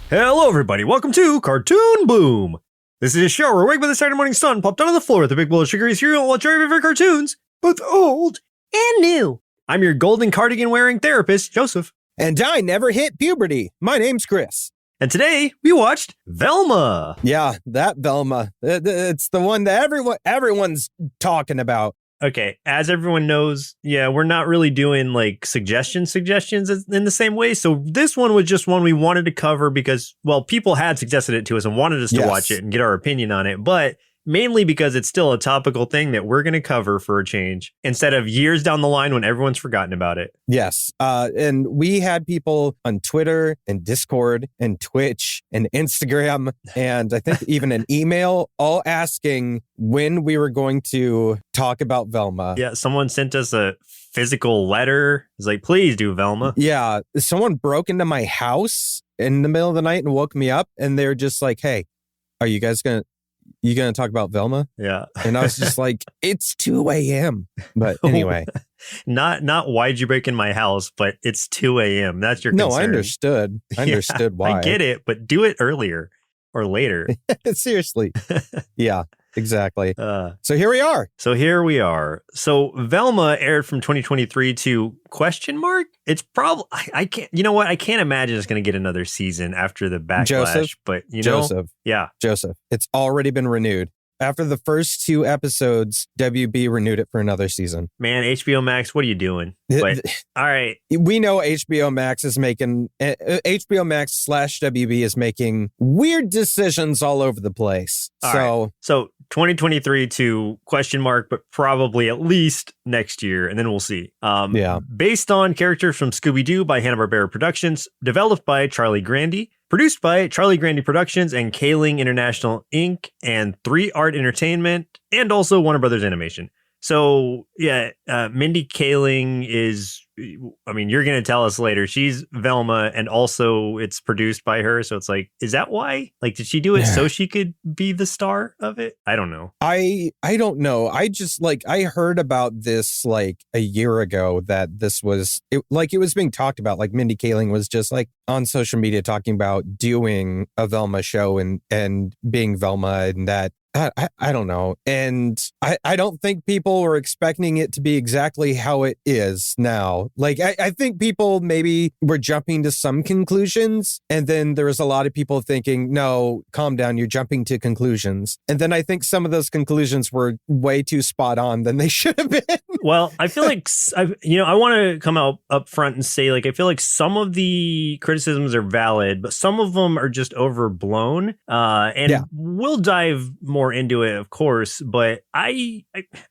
Hello, everybody. Welcome to Cartoon Boom. This is a show where we wake up with the Saturday morning sun, pop down on the floor with a big bowl of sugary cereal, and watch our favorite cartoons, both old and new. I'm your golden cardigan wearing therapist, Joseph. And I never hit puberty. My name's Chris. And today we watched Velma. Yeah, that Velma. It's the one that everyone's talking about. Okay, as everyone knows, we're not really doing like suggestions in the same way. So this one was just one we wanted to cover because, well, people had suggested it to us and wanted us to watch it and get our opinion on it. But mainly because it's still a topical thing that we're going to cover for a change instead of years down the line when everyone's forgotten about it. Yes. And we had people on Twitter and Discord and Twitch and Instagram and I think even an email all asking when we were going to talk about Velma. Yeah. Someone sent us a physical letter. It's like, please do Velma. Yeah. Someone broke into my house in the middle of the night and woke me up and they're just like, hey, are you guys going to talk about Velma? Yeah. And I was just like, it's 2 a.m. But anyway. Not why'd you break in my house, but it's 2 a.m. That's your concern. No, I understood. I understood why. I get it, but do it earlier or later. Seriously. Yeah, exactly. So here we are. So Velma aired from 2023 to question mark. It's probably, I can't, you know what? I can't imagine it's going to get another season after the backlash, Joseph, but Joseph, it's already been renewed. After the first 2 episodes, WB renewed it for another season. Man, HBO Max, what are you doing? But, all right. We know HBO Max is making, HBO Max / WB is making weird decisions all over the place. So 2023 to question mark, but probably at least next year, and then we'll see. Based on characters from Scooby-Doo by Hanna-Barbera Productions, developed by Charlie Grandy, produced by Charlie Grandy Productions and Kaling International Inc. and 3 Art Entertainment, and also Warner Brothers Animation. So, Mindy Kaling is, I mean, you're going to tell us later. She's Velma, and also it's produced by her. So it's like, is that why? Like, did she do it so she could be the star of it? I don't know. I don't know. I just I heard about this like a year ago that this was it was being talked about. Like Mindy Kaling was just like on social media talking about doing a Velma show and being Velma, and that I don't know. And I don't think people were expecting it to be exactly how it is now. Like, I think people maybe were jumping to some conclusions. And then there was a lot of people thinking, no, calm down. You're jumping to conclusions. And then I think some of those conclusions were way too spot on than they should have been. Well, I feel like, I want to come out up front and say, like, I feel like some of the criticisms are valid, but some of them are just overblown. We'll dive more into it, of course, but I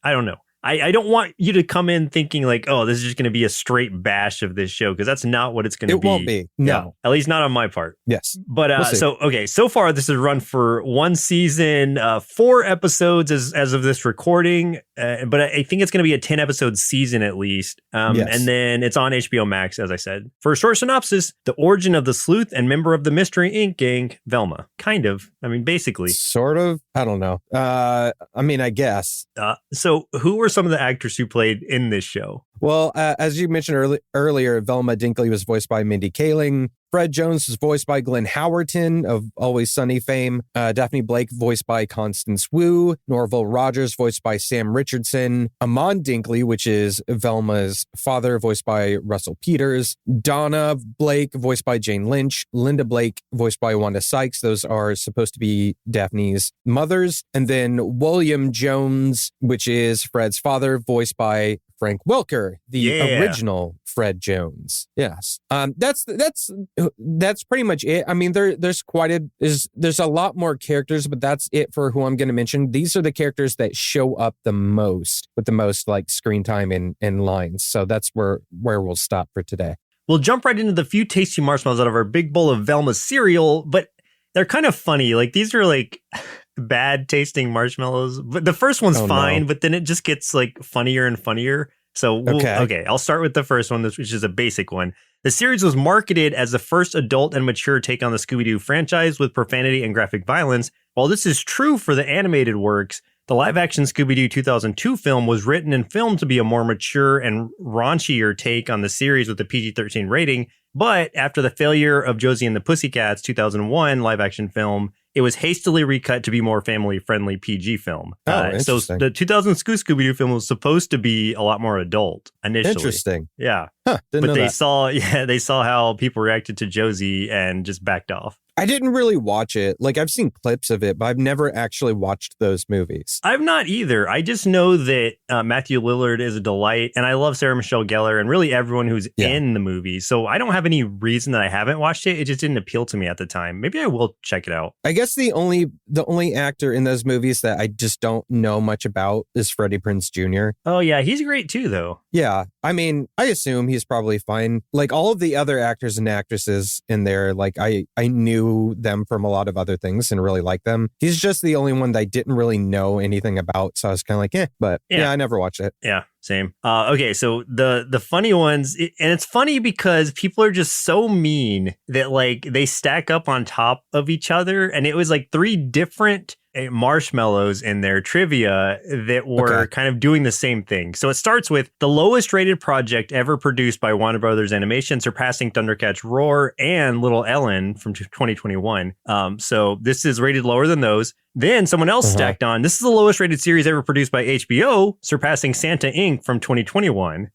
don't know. I don't want you to come in thinking like, oh, this is just going to be a straight bash of this show, because that's not what it's going to be. It won't be. No. Yeah, at least not on my part. Yes. But so far this has run for 1 season, 4 episodes as of this recording. But I think it's going to be a 10 episode season at least. And then it's on HBO Max, as I said. For a short synopsis, the origin of the sleuth and member of the Mystery Inc. gang, Velma. Kind of. I mean, basically. Sort of. I don't know. I mean, I guess. So who were some of the actors who played in this show? Well, as you mentioned earlier, Velma Dinkley was voiced by Mindy Kaling. Fred Jones was voiced by Glenn Howerton of Always Sunny fame. Daphne Blake voiced by Constance Wu. Norval Rogers voiced by Sam Richardson. Amon Dinkley, which is Velma's father, voiced by Russell Peters. Donna Blake voiced by Jane Lynch. Linda Blake voiced by Wanda Sykes. Those are supposed to be Daphne's mothers. And then William Jones, which is Fred's father, voiced by Frank Welker, the original Fred Jones. Yes. That's pretty much it. I mean, there's a lot more characters, but that's it for who I'm going to mention. These are the characters that show up the most, with the most like screen time and lines. So that's where we'll stop for today. We'll jump right into the few tasty marshmallows out of our big bowl of Velma cereal, but they're kind of funny. Like, these are like bad tasting marshmallows, but the first one's fine, but then it just gets like funnier and funnier. So, I'll start with the first one, which is a basic one. The series was marketed as the first adult and mature take on the Scooby-Doo franchise with profanity and graphic violence. While this is true for the animated works, the live-action Scooby-Doo 2002 film was written and filmed to be a more mature and raunchier take on the series with a PG-13 rating, But after the failure of Josie and the Pussycats 2001 live action film, it was hastily recut to be more family-friendly PG film. So the 2000 Scooby-Doo film was supposed to be a lot more adult initially. Interesting. Yeah. Huh, but they saw how people reacted to Josie and just backed off. I didn't really watch it. Like, I've seen clips of it, but I've never actually watched those movies. I've not either. I just know that Matthew Lillard is a delight, and I love Sarah Michelle Gellar and really everyone who's in the movie. So I don't have any reason that I haven't watched it. It just didn't appeal to me at the time. Maybe I will check it out. I guess the only actor in those movies that I just don't know much about is Freddie Prinze Jr. Oh, yeah. He's great, too, though. Yeah. I mean, I assume he's probably fine. Like, all of the other actors and actresses in there, like, I knew them from a lot of other things and really liked them. He's just the only one that I didn't really know anything about. So I was kind of like, but yeah, I never watched it. Yeah. Same. Okay, so the funny ones, and it's funny because people are just so mean that like they stack up on top of each other, and it was like 3 different marshmallows in their trivia that were kind of doing the same thing. So it starts with the lowest rated project ever produced by Warner Brothers Animation, surpassing Thundercats Roar and Little Ellen from 2021. So this is rated lower than those. Then someone else stacked on, this is the lowest rated series ever produced by HBO, surpassing Santa Inc. from 2021.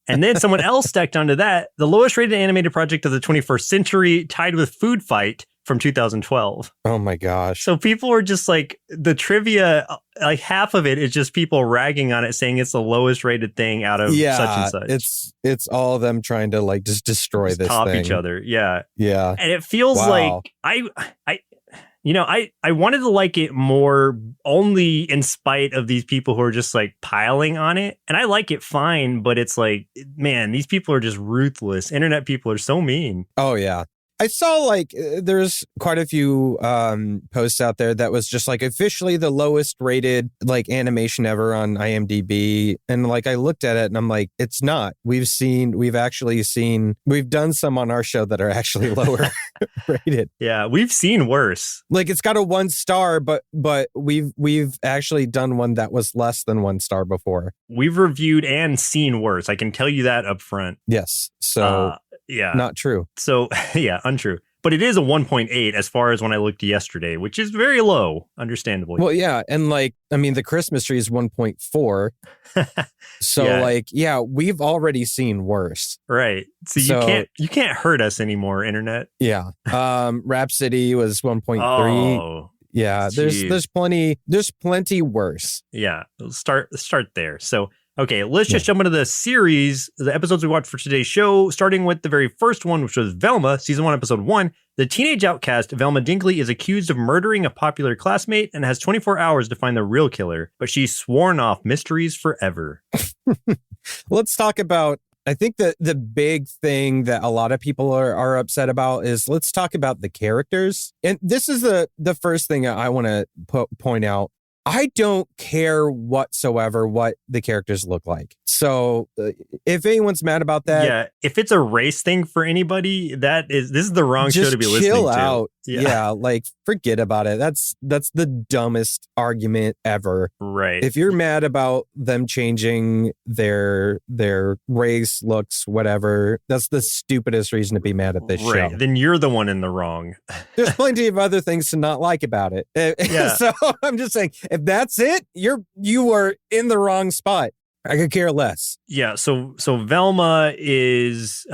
And then someone else stacked onto that, the lowest rated animated project of the 21st century, tied with Food Fight from 2012. Oh my gosh. So people are just like, the trivia, like half of it is just people ragging on it, saying it's the lowest rated thing out of such and such. It's all of them trying to like just destroy this top thing. each other. Yeah. Yeah. And it feels like I wanted to like it more only in spite of these people who are just like piling on it. And I like it fine, but it's like, man, these people are just ruthless. Internet people are so mean. Oh, yeah. I saw like there's quite a few posts out there that was just like officially the lowest rated like animation ever on IMDb. And like I looked at it and I'm like, it's not. We've done some on our show that are actually lower rated. Yeah, we've seen worse. Like it's got a 1 star, but we've actually done one that was less than 1 star before. We've reviewed and seen worse. I can tell you that up front. Yes. So yeah, not true. So yeah, untrue. But it is a 1.8 as far as when I looked yesterday, which is very low, understandably. Well, yeah. And like, I mean, the Christmas tree is 1.4. So we've already seen worse. Right. So you can't hurt us anymore, internet. Yeah. Rhapsody was 1.3. Oh. Yeah. There's plenty worse. Yeah. Start there. So okay, let's just jump into the series, the episodes we watched for today's show, starting with the very first one, which was Velma, season 1, episode 1. The teenage outcast, Velma Dinkley, is accused of murdering a popular classmate and has 24 hours to find the real killer, but she's sworn off mysteries forever. Let's talk about, I think that the big thing that a lot of people are upset about is, let's talk about the characters. And this is the first thing I want to point out. I don't care whatsoever what the characters look like. So if anyone's mad about that. Yeah, if it's a race thing for anybody, this is the wrong show to be listening to. Chill out. Yeah, like forget about it. That's the dumbest argument ever. Right. If you're mad about them changing their race, looks, whatever, that's the stupidest reason to be mad at this show. Then you're the one in the wrong. There's plenty of other things to not like about it. Yeah. So I'm just saying, if that's it, you are in the wrong spot. I could care less. Yeah, so Velma is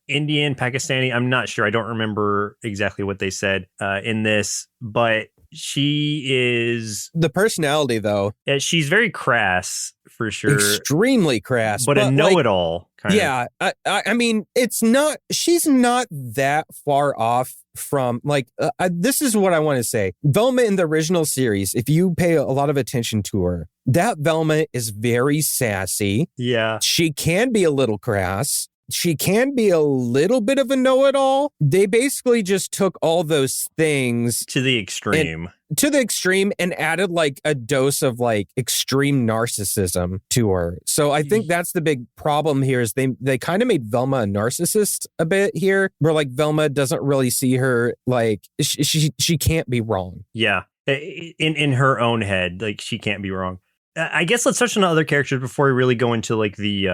Indian, Pakistani. I'm not sure. I don't remember exactly what they said in this, but she is... The personality, though. Yeah, she's very crass, for sure. Extremely crass. But a know-it-all. Yeah, I mean, she's not that far off from, like, this is what I want to say. Velma in the original series, if you pay a lot of attention to her, that Velma is very sassy. Yeah. She can be a little crass. She can be a little bit of a know-it-all. They basically just took all those things to the extreme. And added like a dose of like extreme narcissism to her. So I think that's the big problem here is they kind of made Velma a narcissist a bit here, where like Velma doesn't really see her like she can't be wrong. Yeah. In her own head, like she can't be wrong. I guess let's touch on other characters before we really go into like the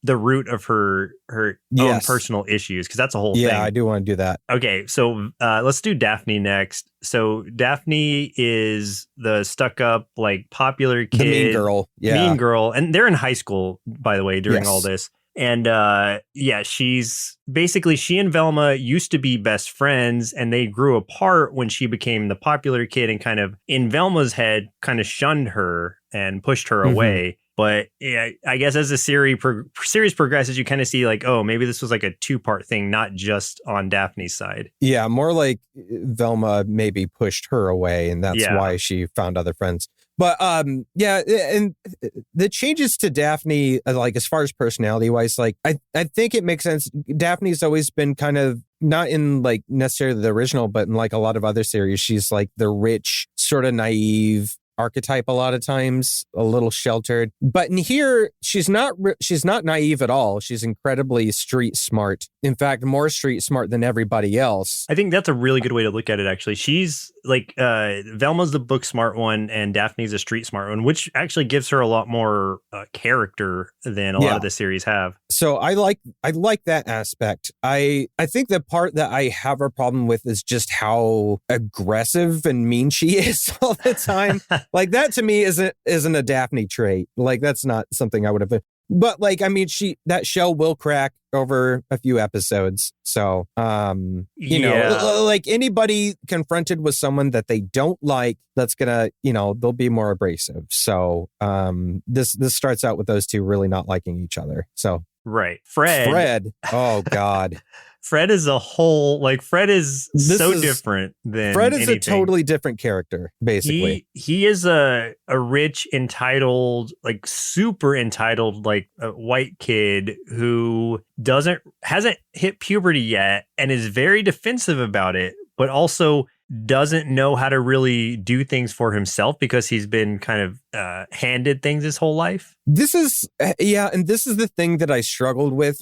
root of her own personal issues, because that's a whole thing. Yeah, I do want to do that. Okay, so let's do Daphne next. So Daphne is the stuck-up, like popular kid, the mean girl, mean girl, and they're in high school, by the way, during all this. And she's basically, she and Velma used to be best friends, and they grew apart when she became the popular kid and kind of, in Velma's head, kind of shunned her and pushed her away. But yeah, I guess as the series progresses, you kind of see like, oh, maybe this was like a 2-part thing, not just on Daphne's side. Yeah, more like Velma maybe pushed her away, and that's why she found other friends. But and the changes to Daphne, like as far as personality wise, like I think it makes sense. Daphne's always been kind of, not in like necessarily the original, but in like a lot of other series, she's like the rich, sort of naive archetype a lot of times, a little sheltered. But in here, she's not naive at all. She's incredibly street smart. In fact, more street smart than everybody else. I think that's a really good way to look at it, actually. She's like, Velma's the book smart one and Daphne's the street smart one, which actually gives her a lot more character than a lot of the series have. So I like that aspect. I think the part that I have a problem with is just how aggressive and mean she is all the time. Like that to me isn't a Daphne trait. Like that's not something I would have. But like, I mean, that shell will crack over a few episodes. So, you know, like anybody confronted with someone that they don't like, that's gonna, you know, they'll be more abrasive. So, this starts out with those two really not liking each other. So, right, Fred. Oh God. Fred is Fred is different than Fred is anything. a totally different character, basically. He is a rich, entitled, like super entitled, like a white kid who hasn't hit puberty yet and is very defensive about it, but also doesn't know how to really do things for himself because he's been kind of handed things his whole life. This is, and this is the thing that I struggled with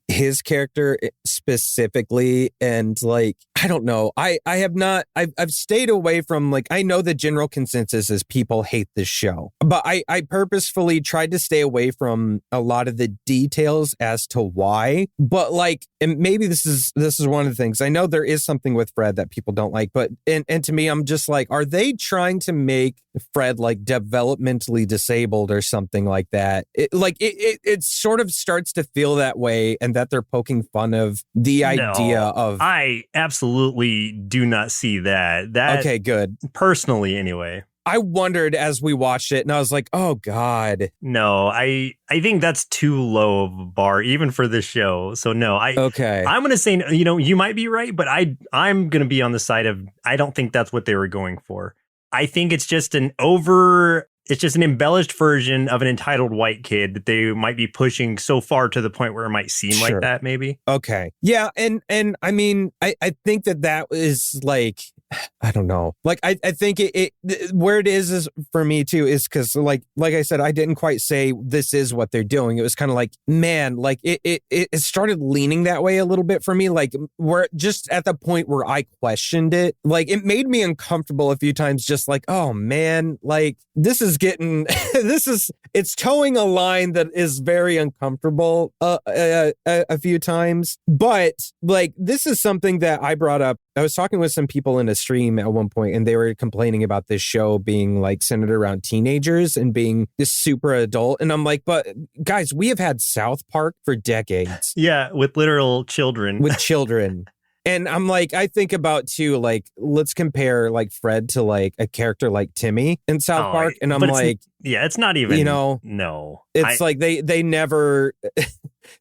his character specifically. And like, I don't know, I've stayed away from, like, I know the general consensus is people hate this show, but I purposefully tried to stay away from a lot of the details as to why. But like, and maybe this is one of the things, I know there is something with Fred that people don't like, but and to me, I'm just like, are they trying to make Fred like developmentally disabled or something like that? It sort of starts to feel that way, and that they're poking fun of the idea of. I absolutely do not see that. Okay, good. Personally, anyway. I wondered as we watched it, and I was like, oh God. No, I think that's too low of a bar, even for this show. So no, I'm going to say, you know, you might be right, but I'm going to be on the side of, I don't think that's what they were going for. I think it's just an embellished version of an entitled white kid that they might be pushing so far to the point where it might seem like that, maybe. Okay. Yeah. And I mean, I think that is like, I don't know. Like, I think it where it is for me too, is because like I said, I didn't quite say this is what they're doing. It was kind of like, man, like it started leaning that way a little bit for me. Like we're just at the point where I questioned it. Like it made me uncomfortable a few times, just like, oh man, like this is getting, it's towing a line that is very uncomfortable a few times. But like, this is something that I brought up. I was talking with some people in a stream at one point, and they were complaining about this show being like centered around teenagers and being this super adult. And I'm like, but guys, we have had South Park for decades. Yeah, with literal children. With children. And I'm like, I think about too, like, let's compare like Fred to like a character like Timmy in South Park. And I'm like, it's not even, you know, no. It's like they never,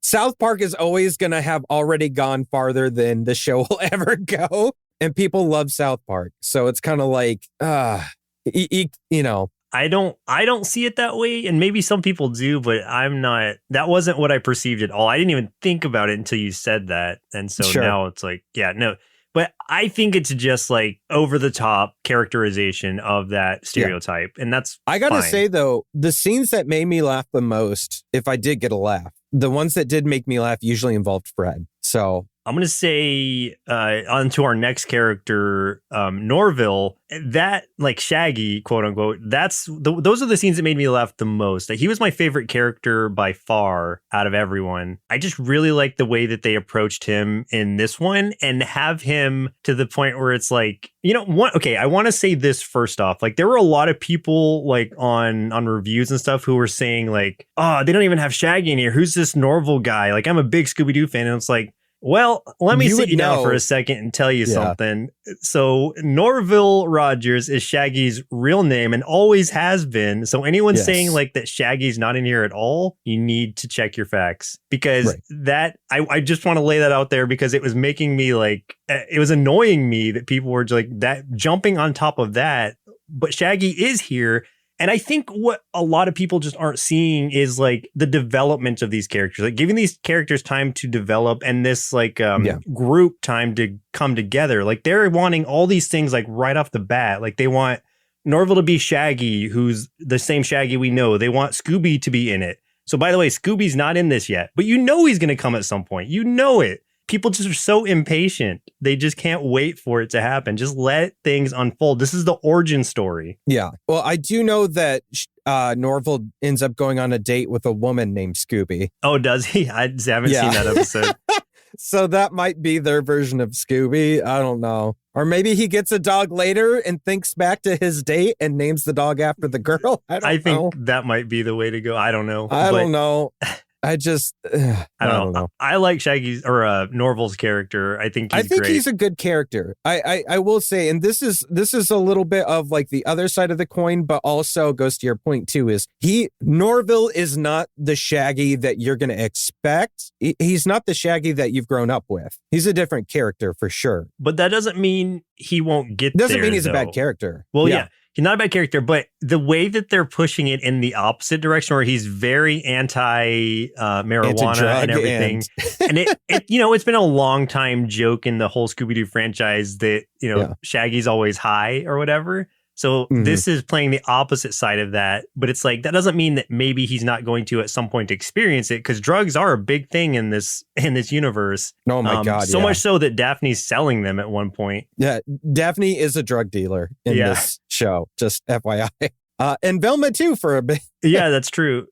South Park is always going to have already gone farther than the show will ever go. And people love South Park. So it's kind of like, you know. I don't see it that way, and maybe some people do, but I'm not. That wasn't what I perceived at all. I didn't even think about it until you said that, and so now it's like, yeah, no. But I think it's just like over the top characterization of that stereotype, and that's. I gotta say though, the scenes that made me laugh the most, if I did get a laugh, the ones that did make me laugh usually involved Fred. So. I'm going to say on to our next character, Norville. That, like Shaggy, quote unquote, those are the scenes that made me laugh the most. Like, he was my favorite character by far out of everyone. I just really like the way that they approached him in this one and have him to the point where it's like, I want to say this first off. Like, there were a lot of people like on reviews and stuff who were saying like, oh, they don't even have Shaggy in here. Who's this Norville guy? Like, I'm a big Scooby-Doo fan. And it's like, well, let me sit you down for a second and tell you something. So Norville Rogers is Shaggy's real name and always has been. So anyone saying like that Shaggy's not in here at all, you need to check your facts, because I just want to lay that out there, because it was making me like, it was annoying me that people were like that jumping on top of that. But Shaggy is here. And I think what a lot of people just aren't seeing is like the development of these characters, like giving these characters time to develop and this like group time to come together. Like, they're wanting all these things like right off the bat. Like, they want Norville to be Shaggy, who's the same Shaggy we know. They want Scooby to be in it. So by the way, Scooby's not in this yet, but he's going to come at some point. You know it. People just are so impatient. They just can't wait for it to happen. Just let things unfold. This is the origin story. Yeah. Well, I do know that Norville ends up going on a date with a woman named Scooby. Oh, does he? I just haven't seen that episode. So that might be their version of Scooby. I don't know. Or maybe he gets a dog later and thinks back to his date and names the dog after the girl. I think that might be the way to go. I don't know. I don't know. I don't know. I like Shaggy's or Norville's character. I think great. He's a good character. I will say, and this is a little bit of like the other side of the coin, but also goes to your point too, is Norville is not the Shaggy that you're going to expect. He's not the Shaggy that you've grown up with. He's a different character for sure. But that doesn't mean he won't get there. Doesn't mean he's a bad character. Well, yeah. He's not a bad character, but the way that they're pushing it in the opposite direction, where he's very anti marijuana and everything, and it's been a long time joke in the whole Scooby-Doo franchise that Shaggy's always high or whatever. So this is playing the opposite side of that, but it's like, that doesn't mean that maybe he's not going to at some point experience it, because drugs are a big thing in this universe. Oh my God. So much so that Daphne's selling them at one point. Yeah. Daphne is a drug dealer in this show, just FYI. And Velma too for a bit. Yeah, that's true.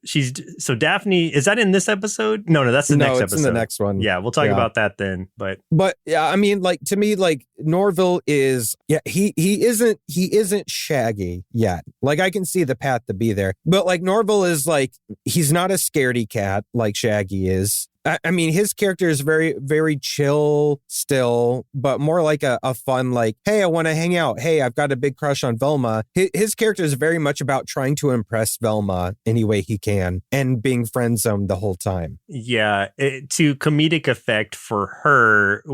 So Daphne, is that in this episode? No, that's the next episode. It's in the next one. Yeah, we'll talk about that then. But yeah, I mean, like, to me, like, Norville is, he isn't Shaggy yet. Like, I can see the path to be there, but like Norville is like, he's not a scaredy cat like Shaggy is. I mean, his character is very, very chill still, but more like a fun, like, hey, I want to hang out. Hey, I've got a big crush on Velma. His character is very much about trying to impress Velma any way he can and being friend zoned the whole time. Yeah, to comedic effect for her,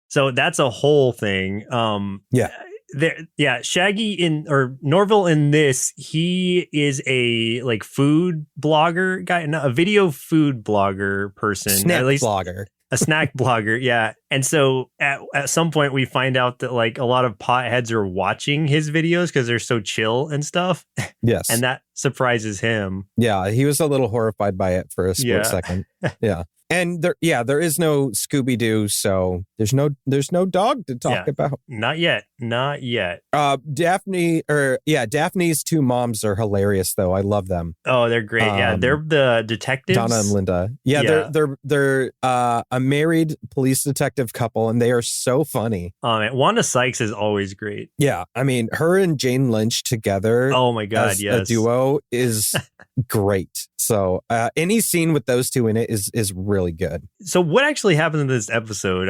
so that's a whole thing. Shaggy Norville in this, he is a like food blogger guy, a video food blogger person, blogger. A snack blogger, yeah. And so at some point we find out that like a lot of potheads are watching his videos because they're so chill and stuff. Yes. And that surprises him. Yeah, he was a little horrified by it for a split second. Yeah. And there is no Scooby-Doo, so there's no dog to talk about. Not yet. Daphne's two moms are hilarious, though. I love them. Oh, they're great. They're the detectives. Donna and Linda. They're a married police detective couple, and they are so funny. Oh man, Wanda Sykes is always great. Yeah, I mean, her and Jane Lynch together. Oh my God, as a duo is great. So any scene with those two in it is really good. So what actually happened in this episode?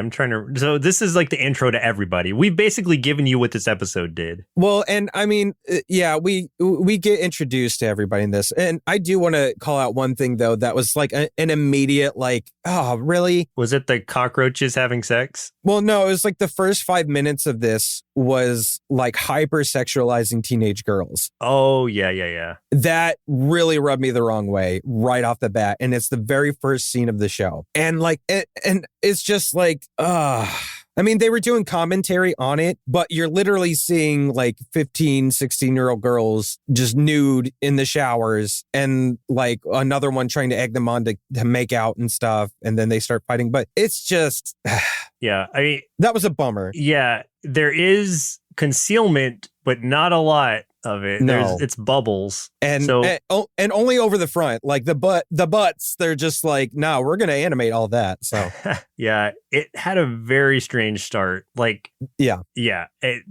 So this is like the intro to everybody. We've basically given you what this episode did. Well, and I mean, we get introduced to everybody in this. And I do want to call out one thing, though, that was like an immediate, like, oh, really? Was it the cockroaches having sex? Well, no, it was like the first 5 minutes of this was like hypersexualizing teenage girls. Oh, yeah. That really rubbed me the wrong way right off the bat. And it's the very first scene of the show. And like, and it's just like, I mean, they were doing commentary on it, but you're literally seeing like 15, 16-year-old girls just nude in the showers and like another one trying to egg them on to make out and stuff. And then they start fighting. But it's just... Yeah, I mean... That was a bummer. Yeah, there is concealment, but not a lot of it. No. It's bubbles. And only over the front. Like the butts, they're just like, no, we're going to animate all that. So yeah, it had a very strange start. Like, yeah,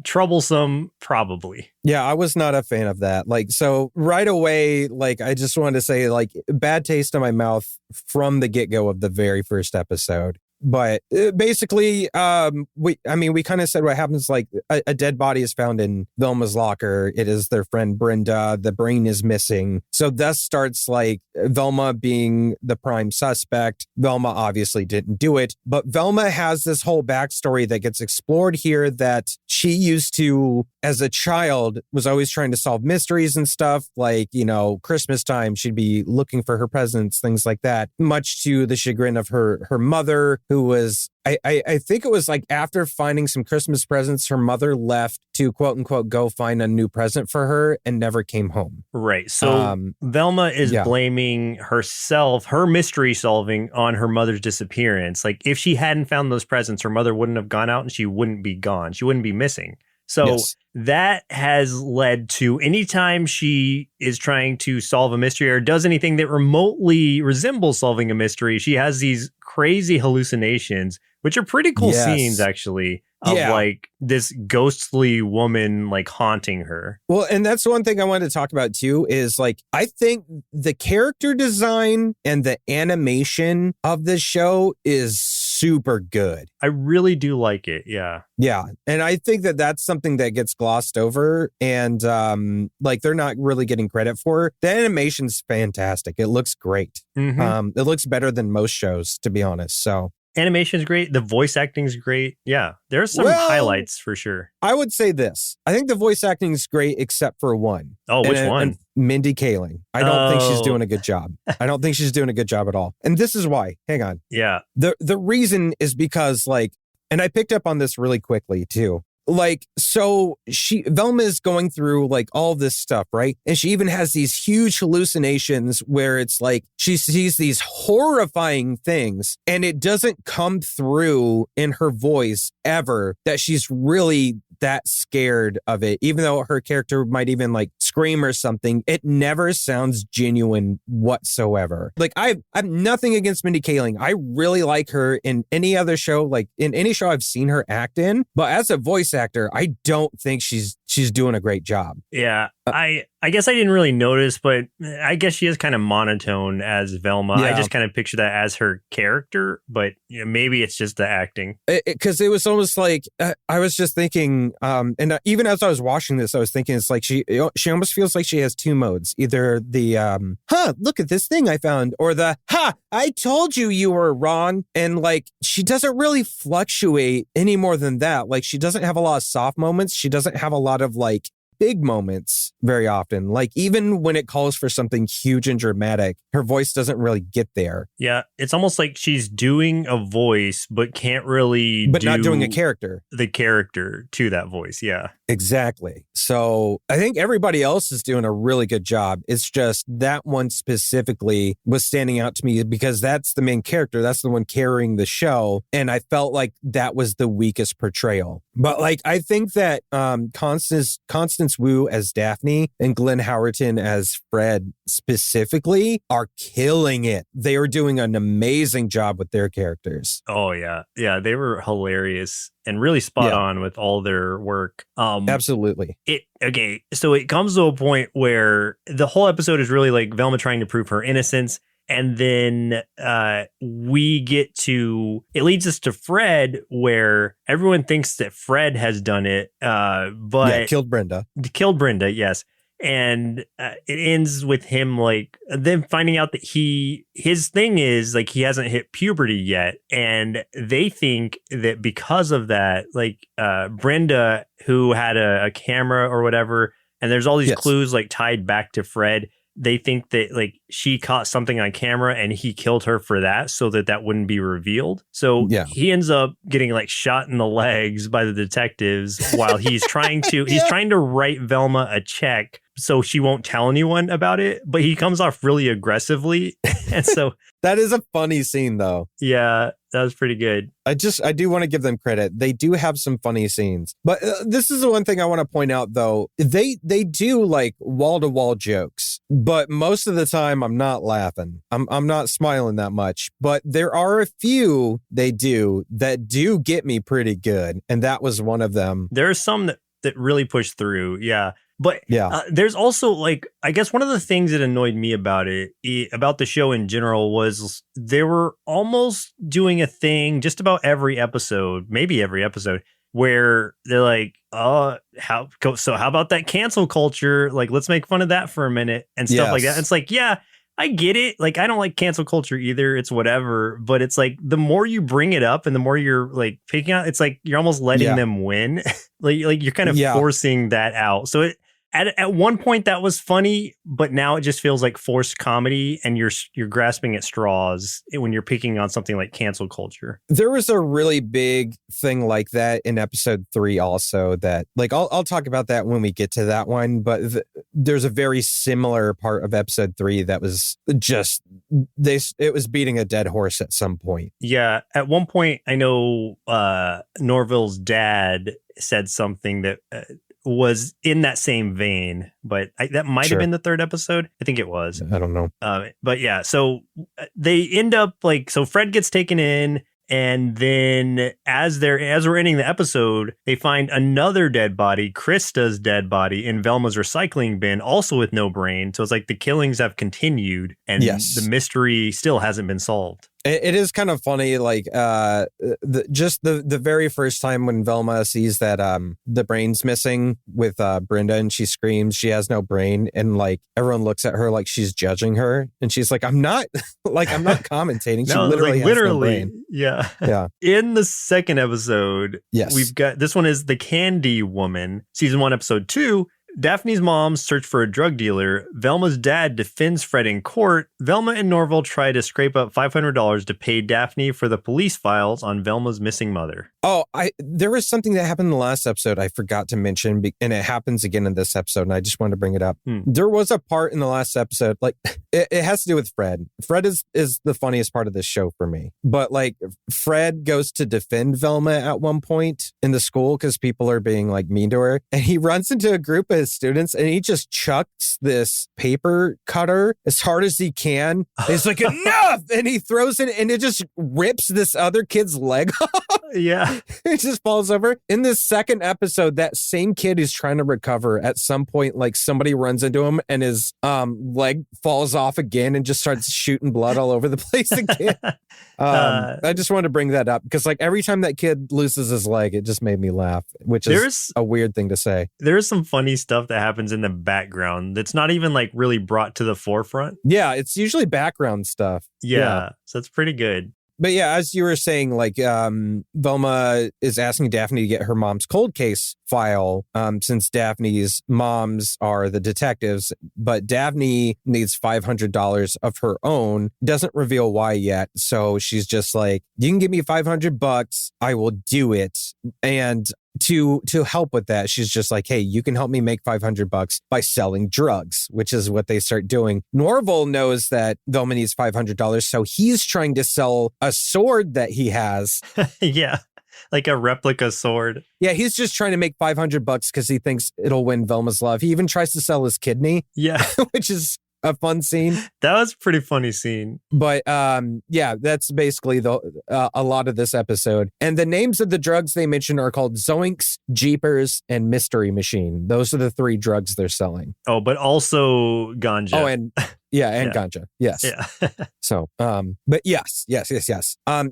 troublesome, probably. Yeah, I was not a fan of that. Like, so right away, like, I just wanted to say, like, bad taste in my mouth from the get-go of the very first episode. But basically, we kind of said what happens, like a dead body is found in Velma's locker. It is their friend Brenda. The brain is missing. So thus starts like Velma being the prime suspect. Velma obviously didn't do it, but Velma has this whole backstory that gets explored here that she used to, as a child, was always trying to solve mysteries and stuff. Like, you know, Christmas time, she'd be looking for her presents, things like that, much to the chagrin of her mother, who was, I think it was like after finding some Christmas presents, her mother left to quote unquote go find a new present for her and never came home. Right. So Velma is blaming herself, her mystery solving on her mother's disappearance. Like if she hadn't found those presents, her mother wouldn't have gone out and she wouldn't be gone. She wouldn't be missing. So that has led to anytime she is trying to solve a mystery or does anything that remotely resembles solving a mystery, she has these crazy hallucinations, which are pretty cool scenes, actually, of like this ghostly woman like haunting her. Well, and that's one thing I wanted to talk about, too, is like I think the character design and the animation of this show is super good. I really do like it. Yeah. Yeah. And I think that that's something that gets glossed over and like they're not really getting credit for. The animation's fantastic. It looks great. Mm-hmm. It looks better than most shows, to be honest. So animation is great. The voice acting is great. Yeah, there's some highlights for sure. I would say this. I think the voice acting is great except for one. Oh, which one? Mindy Kaling. I don't think she's doing a good job. I don't think she's doing a good job at all. And this is why. Hang on. Yeah. The reason is because like, and I picked up on this really quickly too. Like, so Velma is going through like all this stuff, right? And she even has these huge hallucinations where it's like she sees these horrifying things and it doesn't come through in her voice ever that she's really that scared of it, even though her character might even like scream or something. It never sounds genuine whatsoever. Like I have nothing against Mindy Kaling. I really like her in any other show, like in any show I've seen her act in. But as a voice actor, I don't think she's doing a great job. Yeah. I guess I didn't really notice, but I guess she is kind of monotone as Velma. Yeah. I just kind of picture that as her character, but you know, maybe it's just the acting. Because it was almost like I was just thinking, and even as I was watching this, I was thinking it's like she almost feels like she has two modes. Either the look at this thing I found, or the I told you were wrong. And like she doesn't really fluctuate any more than that. Like she doesn't have a lot of soft moments. She doesn't have a lot of like big moments very often. Like even when it calls for something huge and dramatic, her voice doesn't really get there. Yeah, it's almost like she's doing a voice, but can't really not doing a character. The character to that voice, yeah. Exactly. So I think everybody else is doing a really good job. It's just that one specifically was standing out to me because that's the main character. That's the one carrying the show. And I felt like that was the weakest portrayal. But like, I think that Constance Wu as Daphne and Glenn Howerton as Fred specifically are killing it. They are doing an amazing job with their characters. Oh, yeah. Yeah, they were hilarious and really spot on with all their work. Absolutely. So it comes to a point where the whole episode is really like Velma trying to prove her innocence. And then it leads us to Fred, where everyone thinks that Fred has done it, but killed Brenda. Killed Brenda, yes. And it ends with him like them finding out that his thing is like he hasn't hit puberty yet, and they think that because of that, like Brenda, who had a camera or whatever, and there's all these clues like tied back to Fred. they think that like she caught something on camera and he killed her for that so that wouldn't be revealed. So he ends up getting like shot in the legs by the detectives while he's trying to he's trying to write Velma a check so she won't tell anyone about it, but he comes off really aggressively. And so that is a funny scene though. Yeah, that was pretty good. I do want to give them credit. They do have some funny scenes. But this is the one thing I want to point out though. They do like wall-to-wall jokes, but most of the time I'm not laughing. I'm not smiling that much. But there are a few they do that do get me pretty good, and that was one of them. There are some that really push through. Yeah. But there's also like, I guess one of the things that annoyed me about about the show in general was they were almost doing a thing just about every episode, maybe every episode, where they're like, how about that cancel culture? Like, let's make fun of that for a minute and stuff like that. And it's like, yeah, I get it. Like, I don't like cancel culture either. It's whatever. But it's like the more you bring it up and the more you're like picking out, it's like you're almost letting them win. like you're kind of forcing that out. So at one point that was funny, but now it just feels like forced comedy, and you're grasping at straws when you're picking on something like cancel culture. There was a really big thing like that in episode 3 also that like I'll talk about that when we get to that one, but there's a very similar part of episode 3 that was just it was beating a dead horse at some point. Yeah, at one point I know Norville's dad said something that was in that same vein, but that might have been the 3rd episode. I think it was. I don't know. But yeah, so they end up like, so Fred gets taken in, and then as we're ending the episode, they find another dead body, Krista's dead body, in Velma's recycling bin, also with no brain. So it's like the killings have continued, and the mystery still hasn't been solved. It is kind of funny, like the very first time when Velma sees that the brain's missing with Brenda, and she screams she has no brain, and like everyone looks at her like she's judging her, and she's like, I'm not commentating. She literally has no brain. Yeah. In the 2nd episode, we've got, this one is The Candy Woman, season 1, episode 2. Daphne's mom search for a drug dealer. Velma's dad defends Fred in court. Velma and Norville try to scrape up $500 to pay Daphne for the police files on Velma's missing mother. Oh, there was something that happened in the last episode I forgot to mention, and it happens again in this episode, and I just wanted to bring it up. There was a part in the last episode, like it has to do with Fred. Fred is the funniest part of this show for me. But like Fred goes to defend Velma at one point in the school because people are being like mean to her, and he runs into a group of students and he just chucks this paper cutter as hard as he can. He's like, enough! And he throws it, and it just rips this other kid's leg off. Yeah. It just falls over. In this 2nd episode, that same kid is trying to recover. At some point, like somebody runs into him and his leg falls off again and just starts shooting blood all over the place again. I just wanted to bring that up because like every time that kid loses his leg, it just made me laugh, which is a weird thing to say. There's some funny stuff that happens in the background that's not even like really brought to the forefront. Yeah, it's usually background stuff. Yeah. So it's pretty good. But yeah, as you were saying, like Velma is asking Daphne to get her mom's cold case file since Daphne's moms are the detectives, but Daphne needs $500 of her own, doesn't reveal why yet. So she's just like, you can give me $500, I will do it. And to help with that, she's just like, hey, you can help me make $500 by selling drugs, which is what they start doing. Norville knows that Velma needs $500, so he's trying to sell a sword that he has. Yeah, like a replica sword. Yeah, he's just trying to make $500 because he thinks it'll win Velma's love. He even tries to sell his kidney. Yeah. Which is a fun scene. That was a pretty funny scene. But yeah, that's basically a lot of this episode. And the names of the drugs they mentioned are called Zoinks, Jeepers, and Mystery Machine. Those are the 3 drugs they're selling. Oh, but also ganja. Oh, and ganja. Yes. Yeah. So, but yes.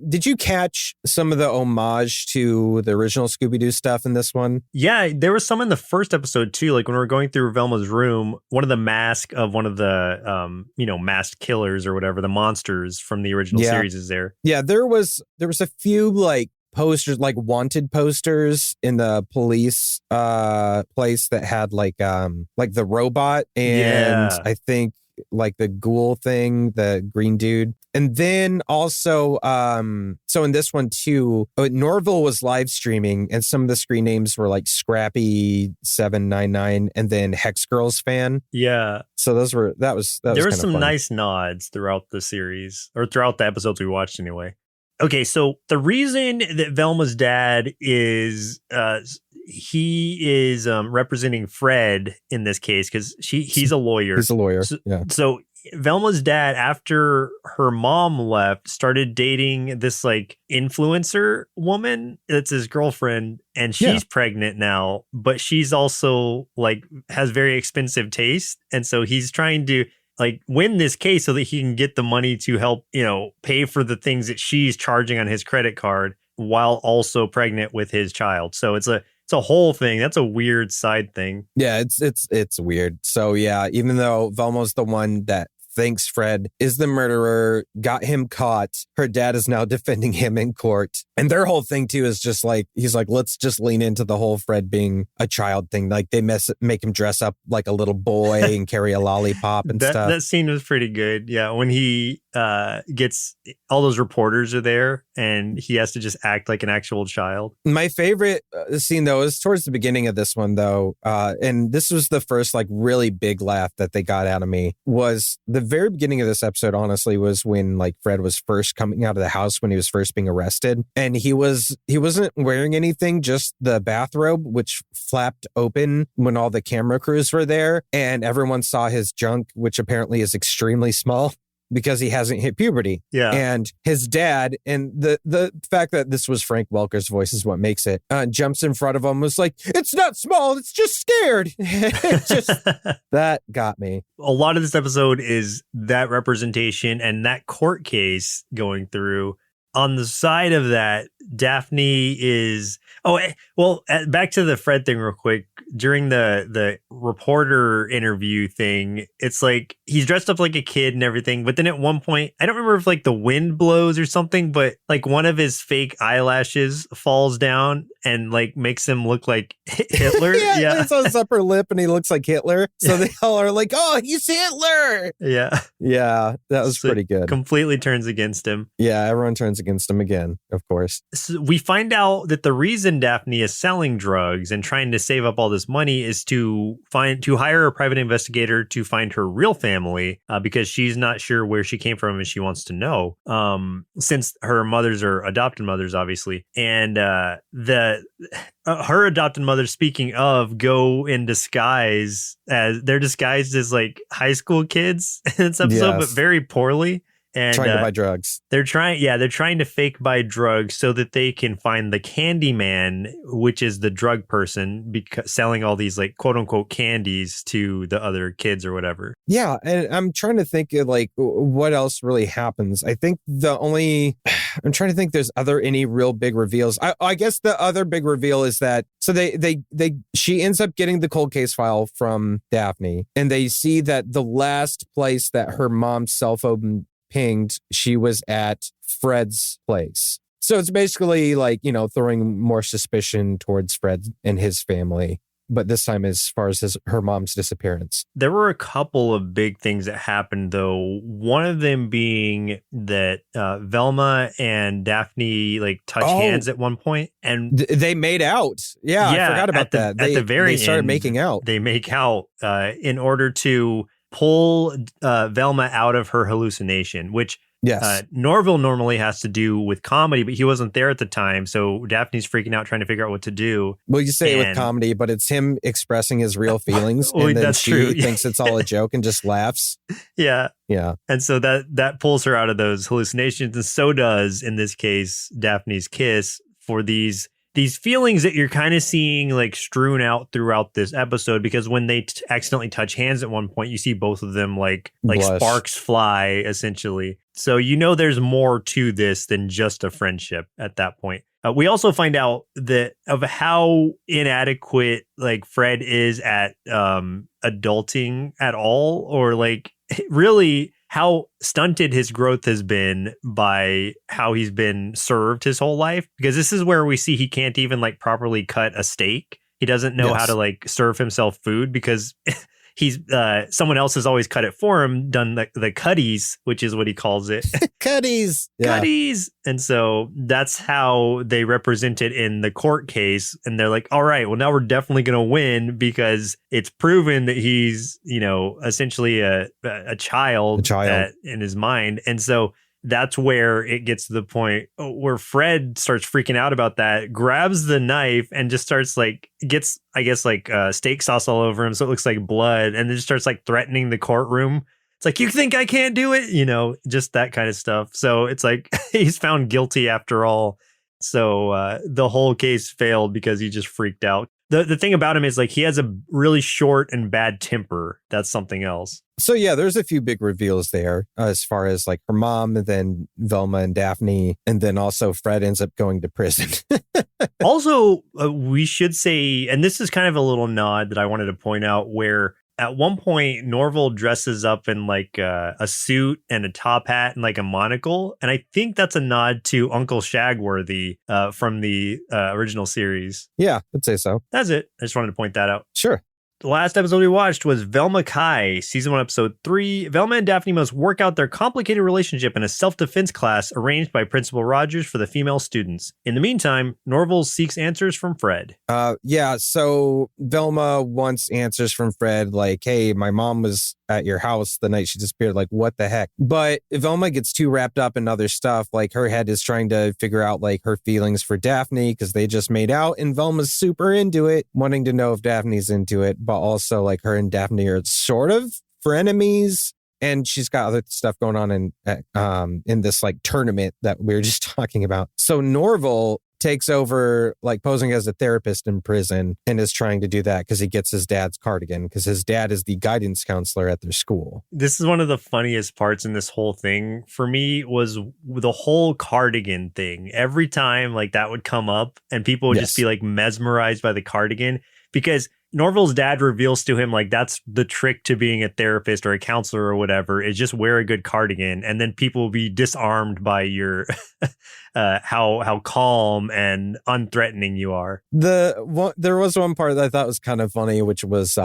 Did you catch some of the homage to the original Scooby-Doo stuff in this one? Yeah, there was some in the first episode too. Like when we were going through Velma's room, one of the mask of one of the, masked killers or whatever, the monsters from the original series is there. Yeah, there was a few like posters, like wanted posters in the police place that had like the robot, and I think like the ghoul thing, the green dude. And then also, so in this one too, Norville was live streaming, and some of the screen names were like Scrappy 799 and then Hex Girls fan. Yeah. So that was there were some fun. Nice nods throughout the series, or throughout the episodes we watched anyway. Okay, so the reason that Velma's dad is he is representing Fred in this case because he's a lawyer. He's a lawyer. So Velma's dad, after her mom left, started dating this like influencer woman that's his girlfriend, and she's pregnant now, but she's also like has very expensive taste, and so he's trying to like win this case so that he can get the money to help, pay for the things that she's charging on his credit card while also pregnant with his child. So it's a whole thing. That's a weird side thing. Yeah, it's weird. So yeah, even though Velma's the one that thinks Fred is the murderer, got him caught, her dad is now defending him in court. And their whole thing too is just like, he's like, let's just lean into the whole Fred being a child thing. Like they make him dress up like a little boy and carry a lollipop and stuff. That scene was pretty good. Yeah. When he gets all those reporters are there and he has to just act like an actual child. My favorite scene though is towards the beginning of this one though. And this was the first like really big laugh that they got out of me. Was the very beginning of this episode, honestly, was when like Fred was first coming out of the house when he was first being arrested. And he wasn't wearing anything, just the bathrobe, which flapped open when all the camera crews were there. And everyone saw his junk, which apparently is extremely small, because he hasn't hit puberty. Yeah. And his dad, and the fact that this was Frank Welker's voice is what makes it, jumps in front of him, was like, it's not small, it's just scared. That got me. A lot of this episode is that representation and that court case going through. On the side of that, Daphne is... back to the Fred thing real quick. During the reporter interview thing, it's like he's dressed up like a kid and everything. But then at one point, I don't remember if like the wind blows or something, but like one of his fake eyelashes falls down and like makes him look like Hitler. Yeah. It's on his upper lip and he looks like Hitler. So they all are like, oh, he's Hitler. Yeah. Yeah, that was pretty good. Completely turns against him. Yeah, everyone turns against him again, of course. So we find out that the reason Daphne is selling drugs and trying to save up all this money is to hire a private investigator to find her real family, because she's not sure where she came from and she wants to know, since her mothers are adopted mothers, obviously. And her adopted mothers, speaking of, go in disguise as they're disguised as like high school kids in this episode, but very poorly. And trying to buy drugs. They're trying to fake buy drugs so that they can find the candy man, which is the drug person, selling all these like quote unquote candies to the other kids or whatever. Yeah, and I'm trying to think of like what else really happens. I think I'm trying to think there's any real big reveals. I guess the other big reveal is that she ends up getting the cold case file from Daphne, and they see that the last place that her mom's cell phone pinged, she was at Fred's place. So it's basically like, throwing more suspicion towards Fred and his family. But this time as far as her mom's disappearance. There were a couple of big things that happened, though. One of them being that Velma and Daphne like touch hands at one point, and they made out. Yeah, I forgot about that. At the very end, they started making out. They make out in order to pull Velma out of her hallucination, which Norville normally has to do with comedy, but he wasn't there at the time. So Daphne's freaking out, trying to figure out what to do. Well, you say it with comedy, but it's him expressing his real feelings. And then she thinks it's all a joke and just laughs. Yeah. Yeah. And so that pulls her out of those hallucinations. And so does, in this case, Daphne's kiss, for these feelings that you're kind of seeing like strewn out throughout this episode, because when they accidentally touch hands at one point, you see both of them like blush. Sparks fly, essentially. So there's more to this than just a friendship at that point. We also find out of how inadequate like Fred is at adulting at all, or like really how stunted his growth has been by how he's been served his whole life. Because this is where we see he can't even like properly cut a steak. He doesn't know how to like serve himself food because he's someone else has always cut it for him, done the cutties, which is what he calls it. Cutties. Yeah. Cutties. And so that's how they represent it in the court case. And they're like, all right, well, now we're definitely going to win because it's proven that he's, essentially a child. In his mind. And so that's where it gets to the point where Fred starts freaking out about that, grabs the knife and just starts gets, I guess, steak sauce all over him. So it looks like blood, and then just starts threatening the courtroom. It's like, you think I can't do it? Just that kind of stuff. So it's like he's found guilty after all. So the whole case failed because he just freaked out. The thing about him is he has a really short and bad temper. That's something else. So yeah, there's a few big reveals there as far as her mom, and then Velma and Daphne, and then also Fred ends up going to prison. Also, we should say, and this is kind of a little nod that I wanted to point out, where at one point Norval dresses up in a suit and a top hat and a monocle, and I think that's a nod to Uncle Shagworthy from the original series. Yeah, I'd say so. That's it. I just wanted to point that out. Sure. The last episode we watched was Velma Kai, season 1, episode 3. Velma and Daphne must work out their complicated relationship in a self-defense class arranged by Principal Rogers for the female students. In the meantime, Norval seeks answers from Fred. So Velma wants answers from Fred, hey, my mom was at your house the night she disappeared. What the heck? But Velma gets too wrapped up in other stuff. Her head is trying to figure out her feelings for Daphne because they just made out, and Velma's super into it, wanting to know if Daphne's into it. But also her and Daphne are sort of frenemies, and she's got other stuff going on in this tournament that we were just talking about. So Norval takes over posing as a therapist in prison, and is trying to do that because he gets his dad's cardigan, because his dad is the guidance counselor at their school. This is one of the funniest parts in this whole thing for me, was the whole cardigan thing. Every time that would come up and people would just be mesmerized by the cardigan, because Norval's dad reveals to him that's the trick to being a therapist or a counselor or whatever, is just wear a good cardigan, and then people will be disarmed by your how calm and unthreatening you are. There was one part that I thought was kind of funny, which was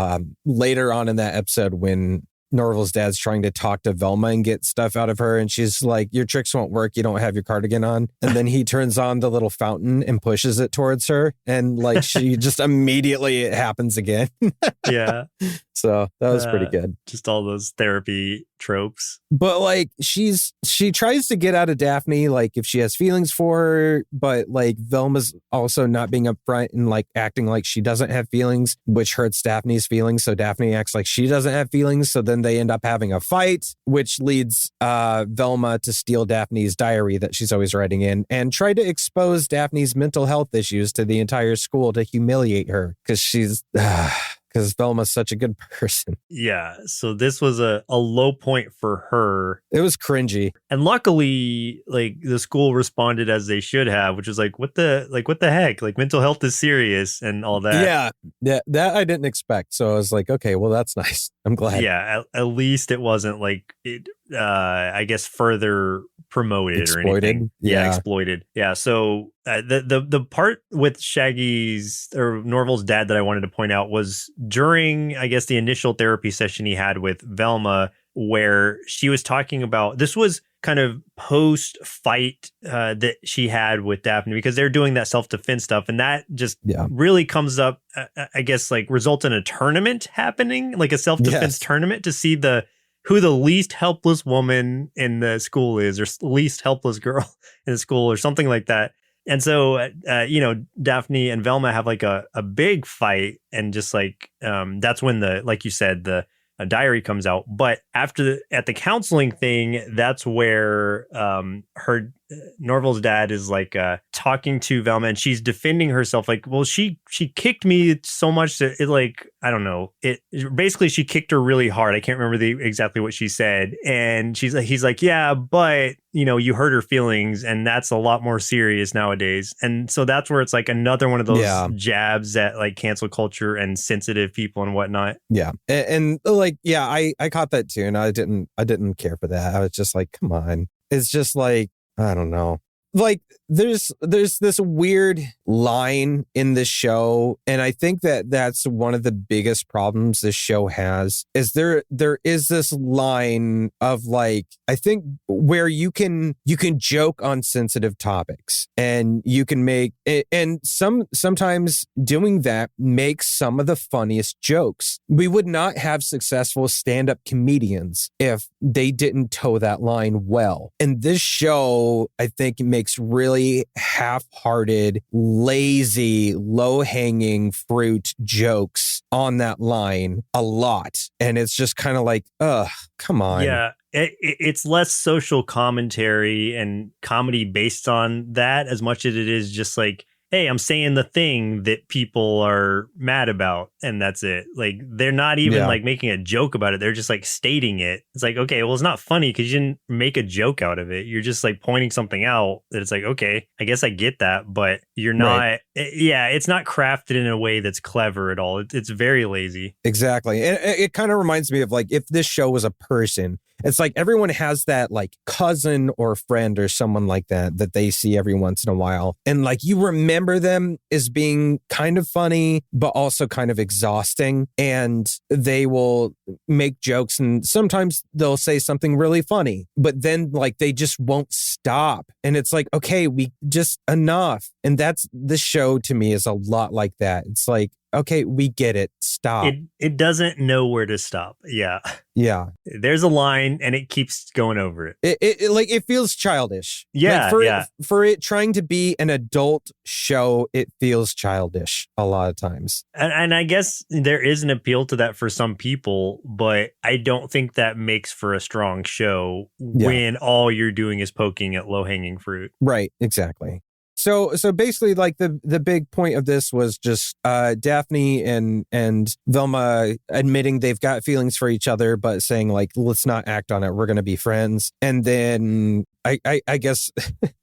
later on in that episode when Norval's dad's trying to talk to Velma and get stuff out of her, and she's like, your tricks won't work, you don't have your cardigan on. And then he turns on the little fountain and pushes it towards her, and she just immediately, it happens again. Yeah. So that was pretty good. Just all those therapy tropes. But she tries to get out of Daphne, if she has feelings for her, but Velma's also not being upfront and acting like she doesn't have feelings, which hurts Daphne's feelings. So Daphne acts like she doesn't have feelings. So then they end up having a fight, which leads Velma to steal Daphne's diary that she's always writing in, and try to expose Daphne's mental health issues to the entire school to humiliate her, because Velma's such a good person. Yeah. So this was a low point for her. It was cringy. And luckily, the school responded as they should have, which was what the heck? Mental health is serious and all that. Yeah. That I didn't expect. So I was like, okay, well, that's nice. I'm glad. Yeah. At least it wasn't I guess further promoted exploited. Or anything. Yeah. Exploited. Yeah. So the part with Shaggy's or Norval's dad that I wanted to point out was during, I guess, the initial therapy session he had with Velma, where she was talking about, this was kind of post fight that she had with Daphne, because they're doing that self-defense stuff, and that just really comes up, I guess, result in a tournament happening, a self-defense tournament, to see who the least helpless woman in the school is, or least helpless girl in the school, or something like that. And so, Daphne and Velma have a big fight, and just that's when like you said, the diary comes out. But at the counseling thing, that's where Norval's dad is talking to Velma, and she's defending herself. Well, she kicked me so much that it I don't know. Basically she kicked her really hard. I can't remember exactly what she said. And he's like, yeah, but you hurt her feelings, and that's a lot more serious nowadays. And so that's where it's another one of those jabs at cancel culture and sensitive people and whatnot. Yeah. And I caught that too. And I didn't care for that. I was just come on. It's just I don't know. there's this weird line in this show, and I think that's one of the biggest problems this show has, is there is this line of like, I think where you can joke on sensitive topics, and you can make it, and sometimes doing that makes some of the funniest jokes. We would not have successful stand-up comedians if they didn't toe that line well. And this show, I think, makes really half-hearted, lazy, low-hanging fruit jokes on that line a lot. And it's just kind of like, ugh, come on. Yeah. It's less social commentary and comedy based on that as much as it is just like, hey, I'm saying the thing that people are mad about, and that's it. Like, they're not even like making a joke about it. They're just like stating it. It's like, okay, well, it's not funny because you didn't make a joke out of it. You're just like pointing something out that it's like, okay, I guess I get that, but you're not. It's not crafted in a way that's clever at all. It's very lazy. Exactly. And it kind of reminds me of like, if this show was a person, it's like everyone has that like cousin or friend or someone like that they see every once in a while. And like, you remember them as being kind of funny, but also kind of exhausting. And they will make jokes, and sometimes they'll say something really funny, but then like they just won't stop. And it's like, okay, we just enough. And that's, this show to me is a lot like that. It's like, okay, we get it. Stop. It doesn't know where to stop. Yeah. Yeah. There's a line and it keeps going over it. It feels childish. Yeah. Like for it trying to be an adult show, it feels childish a lot of times. And I guess there is an appeal to that for some people, but I don't think that makes for a strong show when all you're doing is poking at low-hanging fruit. Right. Exactly. So basically, like the big point of this was just Daphne and Velma admitting they've got feelings for each other, but saying like, let's not act on it. We're going to be friends. And then I guess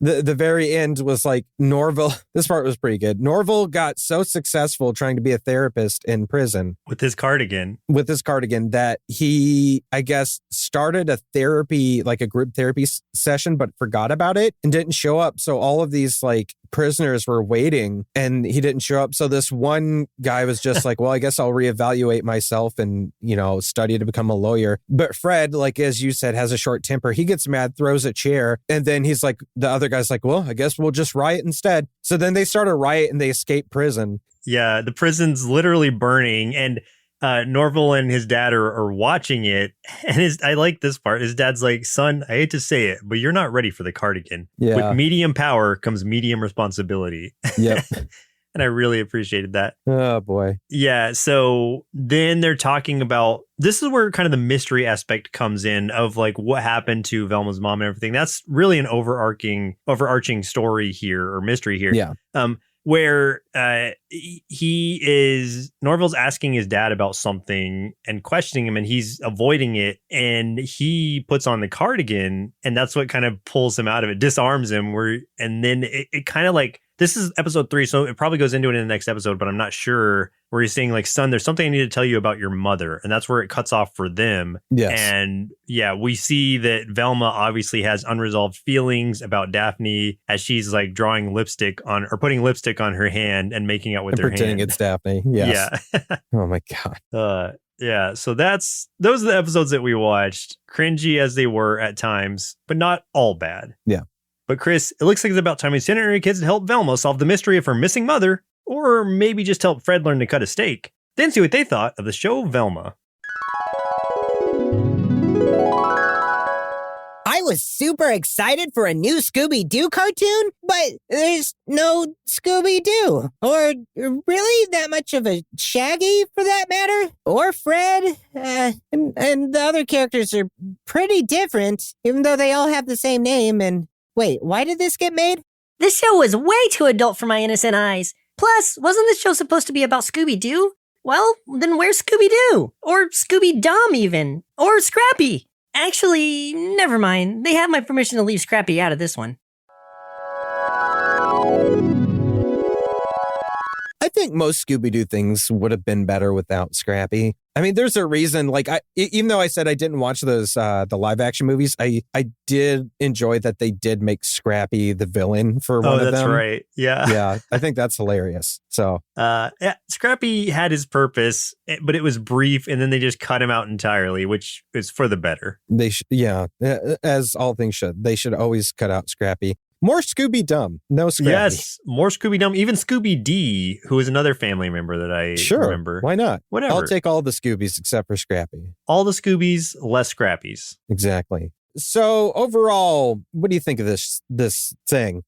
the very end was like Norval. This part was pretty good. Norval got so successful trying to be a therapist in prison with his cardigan that he, I guess, started a therapy, like a group therapy session, but forgot about it and didn't show up. So all of these like prisoners were waiting and he didn't show up. So this one guy was just like, well, I guess I'll reevaluate myself and, study to become a lawyer. But Fred, like, as you said, has a short temper. He gets mad, throws a chair. And then he's like, the other guy's like, well, I guess we'll just riot instead. So then they start a riot and they escape prison. Yeah, the prison's literally burning. And Norval and his dad are watching it. And I like this part. His dad's like, son, I hate to say it, but you're not ready for the cardigan. Yeah. With medium power comes medium responsibility. Yep. And I really appreciated that. Oh, boy. Yeah. So then they're talking about, this is where kind of the mystery aspect comes in of like what happened to Velma's mom and everything. That's really an overarching story here, or mystery here. Yeah. Where Norval's asking his dad about something and questioning him, and he's avoiding it, and he puts on the cardigan, and that's what kind of pulls him out of it, disarms him, and then it kind of like, this is episode 3, so it probably goes into it in the next episode, but I'm not sure, where he's saying like, son, there's something I need to tell you about your mother. And that's where it cuts off for them. Yes. And yeah, we see that Velma obviously has unresolved feelings about Daphne as she's like drawing lipstick on, or putting lipstick on her hand and making out with her hand. Pretending it's Daphne. Yes. Yeah. Oh my God. Yeah, so those are the episodes that we watched, cringy as they were at times, but not all bad. Yeah. But Chris, it looks like it's about time we send our kids to help Velma solve the mystery of her missing mother, or maybe just help Fred learn to cut a steak. Then see what they thought of the show Velma. I was super excited for a new Scooby-Doo cartoon, but there's no Scooby-Doo. Or really that much of a Shaggy, for that matter. Or Fred. And the other characters are pretty different, even though they all have the same name. And wait, why did this get made? This show was way too adult for my innocent eyes. Plus, wasn't this show supposed to be about Scooby-Doo? Well, then where's Scooby-Doo? Or Scooby-Dum even? Or Scrappy? Actually, never mind. They have my permission to leave Scrappy out of this one. I think most Scooby-Doo things would have been better without Scrappy. I mean, there's a reason, like, even though I said I didn't watch those, the live action movies, I did enjoy that they did make Scrappy the villain for one of them. Oh, that's right. Yeah. Yeah. I think that's hilarious. So, yeah, Scrappy had his purpose, but it was brief, and then they just cut him out entirely, which is for the better. Yeah, as all things should. They should always cut out Scrappy. More Scooby-Dum, no Scrappy. Yes, more Scooby-Dum. Even Scooby-D, who is another family member that I remember. Why not? Whatever. I'll take all the Scoobies except for Scrappy. All the Scoobies, less Scrappies. Exactly. So overall, what do you think of this thing?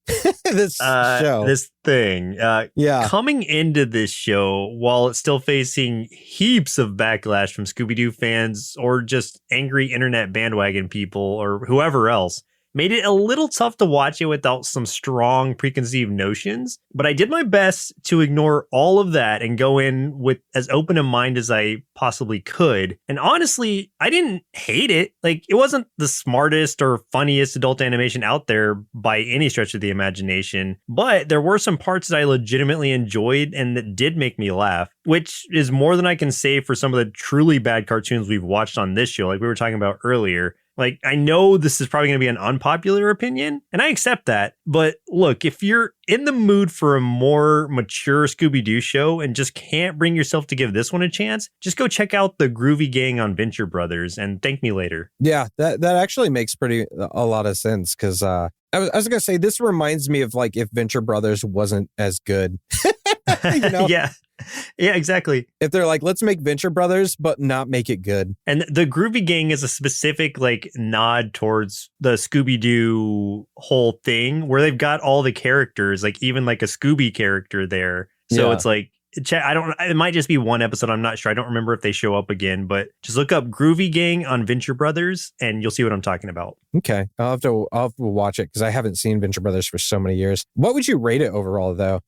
This show? This thing. Yeah. Coming into this show, while it's still facing heaps of backlash from Scooby-Doo fans or just angry internet bandwagon people or whoever else, made it a little tough to watch it without some strong preconceived notions, but I did my best to ignore all of that and go in with as open a mind as I possibly could. And honestly, I didn't hate it. Like, it wasn't the smartest or funniest adult animation out there by any stretch of the imagination, but there were some parts that I legitimately enjoyed and that did make me laugh, which is more than I can say for some of the truly bad cartoons we've watched on this show, like we were talking about earlier. Like, I know this is probably going to be an unpopular opinion, and I accept that. But look, if you're in the mood for a more mature Scooby-Doo show and just can't bring yourself to give this one a chance, just go check out the Groovy Gang on Venture Brothers and thank me later. Yeah, that actually makes a lot of sense because I was going to say, this reminds me of like if Venture Brothers wasn't as good. You know? Yeah, exactly. If they're like, let's make Venture Brothers, but not make it good. And the Groovy Gang is a specific like nod towards the Scooby-Doo whole thing where they've got all the characters, like even like a Scooby character there. So It's like, it might just be one episode. I'm not sure. I don't remember if they show up again, but just look up Groovy Gang on Venture Brothers and you'll see what I'm talking about. Okay. I'll have to watch it because I haven't seen Venture Brothers for so many years. What would you rate it overall, though?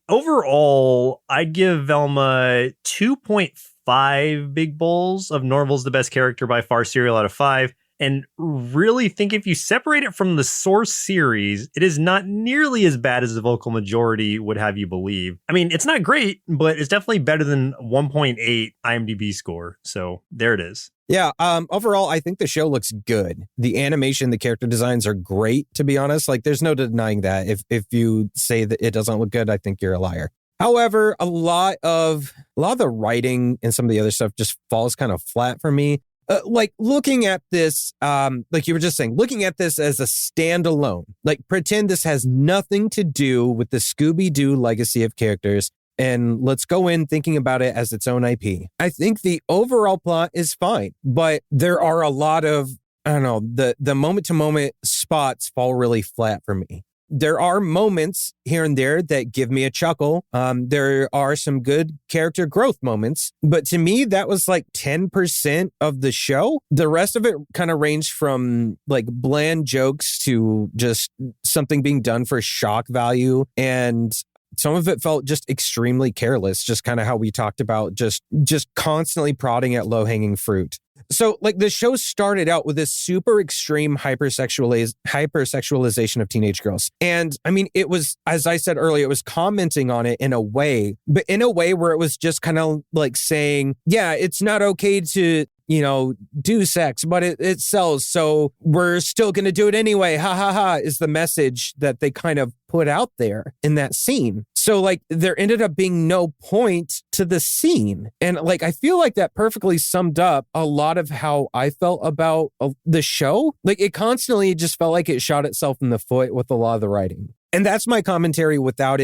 Overall, I'd give Velma 2.5 big bowls of Norval's the best character by far cereal out of 5. And really think if you separate it from the source series, it is not nearly as bad as the vocal majority would have you believe. I mean, it's not great, but it's definitely better than 1.8 IMDb score. So there it is. Yeah. Overall, I think the show looks good. The animation, the character designs are great, to be honest. Like, there's no denying that. If you say that it doesn't look good, I think you're a liar. However, a lot of the writing and some of the other stuff just falls kind of flat for me. Like looking at this, like you were just saying, looking at this as a standalone, like pretend this has nothing to do with the Scooby-Doo legacy of characters. And let's go in thinking about it as its own IP. I think the overall plot is fine, but there are a lot of, I don't know, the moment to moment spots fall really flat for me. There are moments here and there that give me a chuckle. There are some good character growth moments, but to me, that was like 10% of the show. The rest of it kind of ranged from like bland jokes to just something being done for shock value. And some of it felt just extremely careless, just kind of how we talked about, just constantly prodding at low-hanging fruit. So, like, the show started out with this super extreme hypersexualization of teenage girls. And, I mean, it was, as I said earlier, it was commenting on it in a way, but in a way where it was just kind of like saying, yeah, it's not okay to, you know, do sex, but it sells, so we're still going to do it anyway. Ha ha ha, is the message that they kind of put out there in that scene. So like there ended up being no point to the scene. And like, I feel like that perfectly summed up a lot of how I felt about the show. Like it constantly just felt like it shot itself in the foot with a lot of the writing. And that's my commentary without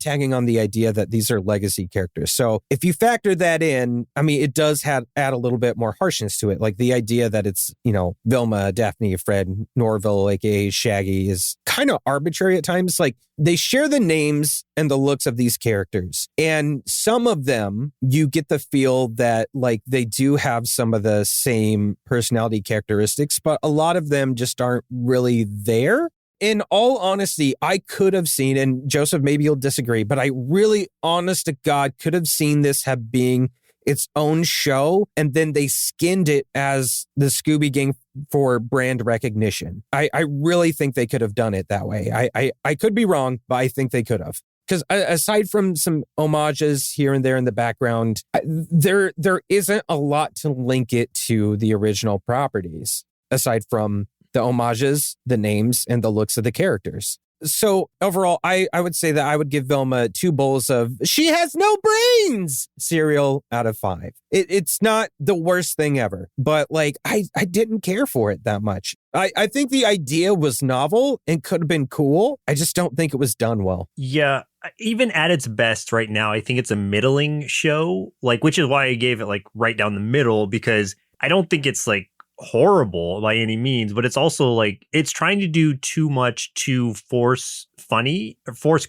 tagging on the idea that these are legacy characters. So if you factor that in, I mean, it does add a little bit more harshness to it. Like the idea that it's, you know, Velma, Daphne, Fred, Norville, aka Shaggy, is kind of arbitrary at times. Like they share the names and the looks of these characters. And some of them, you get the feel that like they do have some of the same personality characteristics, but a lot of them just aren't really there. In all honesty, I could have seen, and Joseph, maybe you'll disagree, but I really, honest to God, could have seen this have being its own show, and then they skinned it as the Scooby Gang for brand recognition. I really think they could have done it that way. I could be wrong, but I think they could have. because aside from some homages here and there in the background, there isn't a lot to link it to the original properties, aside from the homages, the names, and the looks of the characters. So overall, I would say that I would give Velma 2 bowls of "she has no brains" cereal out of 5. It's not the worst thing ever, but like I didn't care for it that much. I think the idea was novel and could have been cool. I just don't think it was done well. Yeah, even at its best right now, I think it's a middling show, like, which is why I gave it like right down the middle, because I don't think it's like horrible by any means, but it's also like it's trying to do too much to force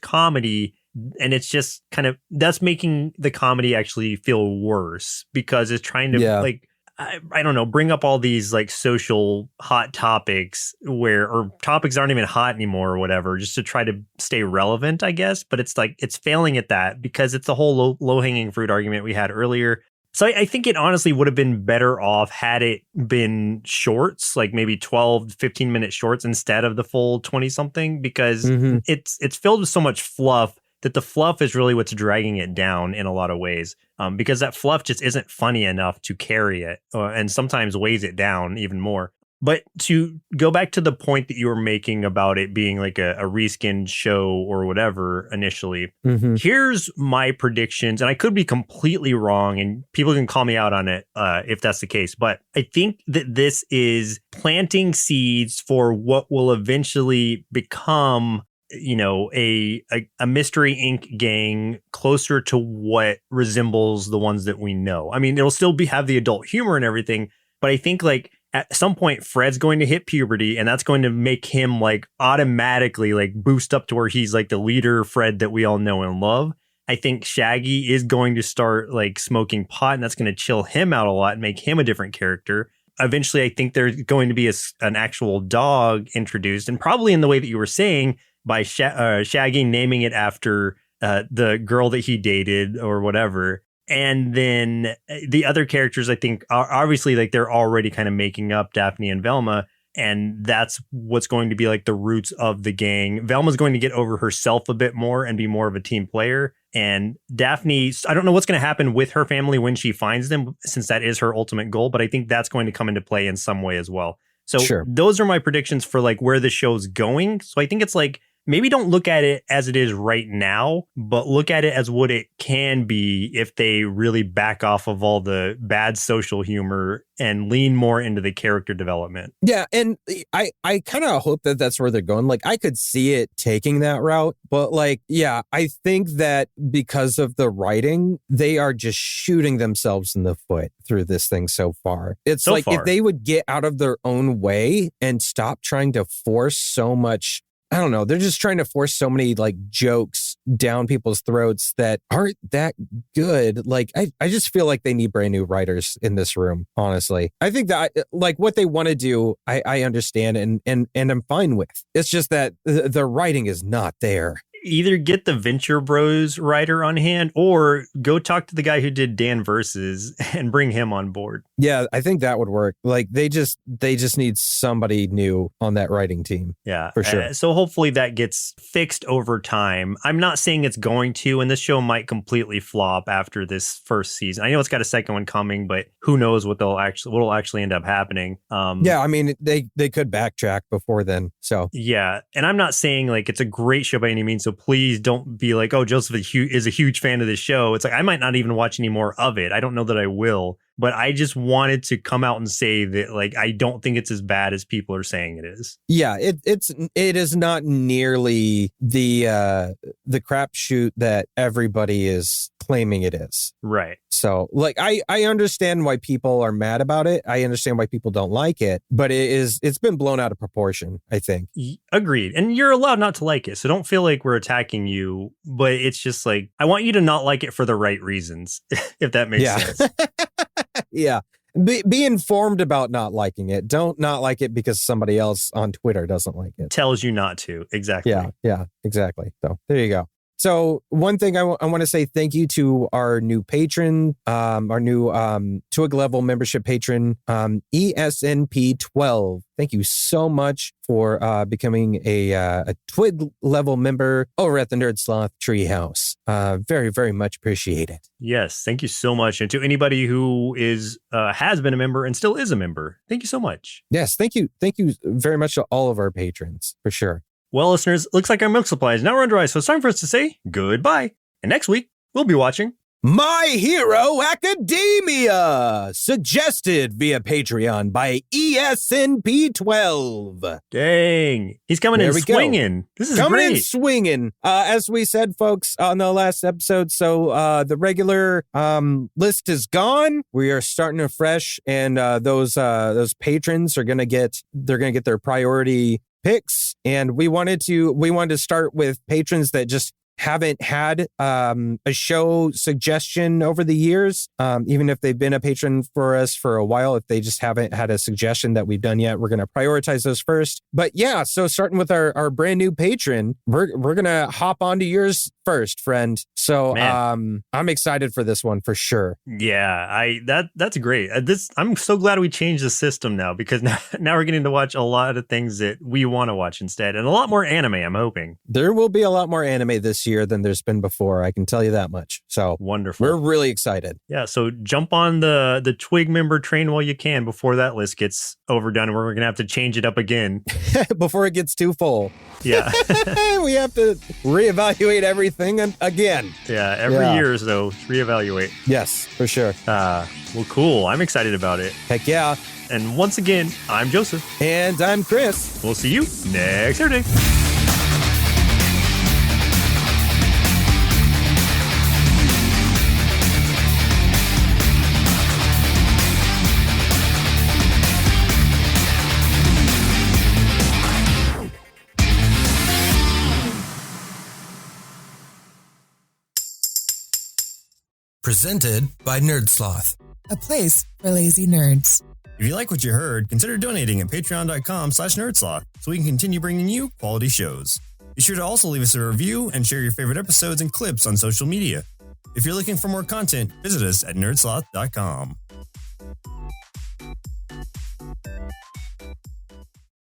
comedy, and it's just kind of that's making the comedy actually feel worse because it's trying to like I don't know, bring up all these like social hot topics or topics aren't even hot anymore or whatever, just to try to stay relevant, I guess. But it's like it's failing at that because it's the whole low hanging fruit argument we had earlier. So I think it honestly would have been better off had it been shorts, like maybe 12, 15-minute shorts instead of the full 20-something, because it's filled with so much fluff that the fluff is really what's dragging it down in a lot of ways, because that fluff just isn't funny enough to carry it and sometimes weighs it down even more. But to go back to the point that you were making about it being like a reskinned show or whatever initially, here's my predictions. And I could be completely wrong and people can call me out on it if that's the case. But I think that this is planting seeds for what will eventually become, you know, a Mystery Inc. gang closer to what resembles the ones that we know. I mean, it'll still have the adult humor and everything, but I think like at some point Fred's going to hit puberty and that's going to make him like automatically like boost up to where he's like the leader Fred that we all know and love. I think Shaggy is going to start like smoking pot and that's going to chill him out a lot and make him a different character. Eventually, I think there's going to be an actual dog introduced, and probably in the way that you were saying, by Shaggy naming it after the girl that he dated or whatever. And then the other characters, I think, are obviously like they're already kind of making up Daphne and Velma. And that's what's going to be like the roots of the gang. Velma's going to get over herself a bit more and be more of a team player. And Daphne, I don't know what's going to happen with her family when she finds them, since that is her ultimate goal. But I think that's going to come into play in some way as well. So those are my predictions for like where the show's going. So I think it's like, maybe don't look at it as it is right now, but look at it as what it can be if they really back off of all the bad social humor and lean more into the character development. Yeah, and I kind of hope that that's where they're going. Like, I could see it taking that route, but like, yeah, I think that because of the writing, they are just shooting themselves in the foot through this thing so far. It's so like if they would get out of their own way and stop trying to force so much, I don't know. They're just trying to force so many like jokes down people's throats that aren't that good. Like, I just feel like they need brand new writers in this room, honestly. I think that like what they want to do, I understand and I'm fine with. It's just that the writing is not there. Either get the Venture Bros writer on hand or go talk to the guy who did Dan Versus and bring him on board. Yeah, I think that would work. Like they just need somebody new on that writing team. Yeah, for sure. So hopefully that gets fixed over time. I'm not saying it's going to, and this show might completely flop after this first season. I know it's got a second one coming, but who knows what'll actually end up happening. Yeah, I mean they could backtrack before then. So yeah, and I'm not saying like it's a great show by any means. So please don't be like, oh, Joseph is a huge fan of this show. It's like, I might not even watch any more of it. I don't know that I will, but I just wanted to come out and say that, like, I don't think it's as bad as people are saying it is. Yeah, it is not nearly the crapshoot that everybody is claiming it is. Right. So, like, I understand why people are mad about it. I understand why people don't like it, but it's been blown out of proportion, I think. Agreed. And you're allowed not to like it. So don't feel like we're attacking you, but it's just like, I want you to not like it for the right reasons, if that makes sense. Yeah. Be informed about not liking it. Don't not like it because somebody else on Twitter doesn't like it. Tells you not to. Exactly. Yeah, exactly. So there you go. So one thing I want to say thank you to our new patron, our new Twig level membership patron, ESNP12. Thank you so much for becoming a Twig level member over at the Nerd Sloth Treehouse. Very, very much appreciated. Yes, thank you so much. And to anybody who has been a member and still is a member, thank you so much. Yes, thank you. Thank you very much to all of our patrons, for sure. Well, listeners, looks like our milk supply is now run dry, so it's time for us to say goodbye. And next week, we'll be watching My Hero Academia, suggested via Patreon by ESNP12. Dang, he's coming in swinging. This is coming great. in swinging. As we said, folks, on the last episode, so the regular list is gone. We are starting afresh, and those patrons are gonna get their priority picks, and we wanted to start with patrons that just haven't had a show suggestion over the years, even if they've been a patron for us for a while. If they just haven't had a suggestion that we've done yet, we're going to prioritize those first. But yeah, so starting with our brand new patron, we're going to hop onto yours first, friend. So I'm excited for this one for sure. Yeah, that's great. I'm so glad we changed the system now, because now we're getting to watch a lot of things that we want to watch instead, and a lot more anime, I'm hoping. There will be a lot more anime this year than there's been before. I can tell you that much. So wonderful. We're really excited. Yeah. So jump on the Twig member train while you can before that list gets overdone. We're going to have to change it up again before it gets too full. Yeah. We have to reevaluate everything again. Yeah. Every year or so, reevaluate. Yes, for sure. Well, cool. I'm excited about it. Heck yeah. And once again, I'm Joseph. And I'm Chris. We'll see you next Saturday. Presented by Nerd Sloth, a place for lazy nerds. If you like what you heard, consider donating at patreon.com/nerdsloth so we can continue bringing you quality shows. Be sure to also leave us a review and share your favorite episodes and clips on social media. If you're looking for more content, visit us at nerdsloth.com.